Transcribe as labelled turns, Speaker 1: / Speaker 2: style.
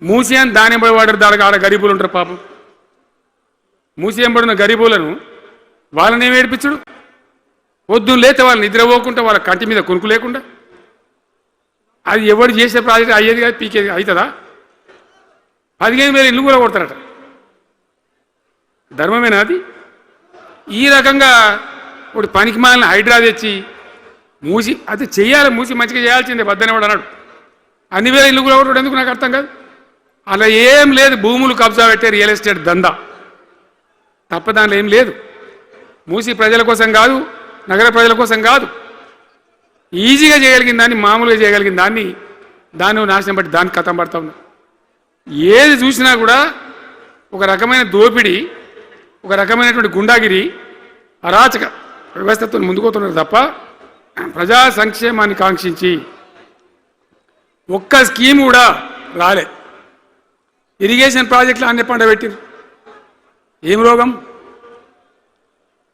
Speaker 1: మూసి అని దాని పడివాడారు దానికి ఆడ గరీబులు ఉంటారు పాపం. మూసి ఎంబడిన గరీబులను వాళ్ళని ఏమి ఏడిపించడు? పొద్దున్న లేతే వాళ్ళు నిద్రపోకుండా వాళ్ళ కంటి మీద కొనుక్కు లేకుండా అది ఎవరు చేసే ప్రాజెక్ట్ అయ్యేది కాదు, పీకేది అవుతుందా? 15,000 ఇల్లు కూడా కొడతారట. ధర్మమేనా అది? ఈ రకంగా ఇప్పుడు పనికి మాలిన హైడ్రా తెచ్చి మూసి అది చెయ్యాలి, మూసి మంచిగా చేయాల్సిందే వద్దనే వాడు అన్నాడు. అన్ని వేల ఇల్లు కూడా కొట్టడం ఎందుకు నాకు అర్థం కాదు. అలా ఏం లేదు, భూములు కబ్జా పెట్టే రియల్ ఎస్టేట్ దందా తప్ప దానిలో ఏం లేదు. మూసి ప్రజల కోసం కాదు, నగర ప్రజల కోసం కాదు, ఈజీగా చేయగలిగిన దాన్ని, మామూలుగా చేయగలిగిన దాన్ని నాశనం బట్టి దాన్ని కథం పడతా ఉన్నా. ఏది చూసినా కూడా ఒక రకమైన దోపిడీ, ఒక రకమైనటువంటి గుండాగిరి, అరాచక వ్యవస్థతో ముందుకోతున్నారు తప్ప ప్రజా సంక్షేమాన్ని కాంక్షించి ఒక్క స్కీమ్ కూడా రాలే. ఇరిగేషన్ ప్రాజెక్టులు అన్ని పండబెట్టిరు. ఏం రోగం?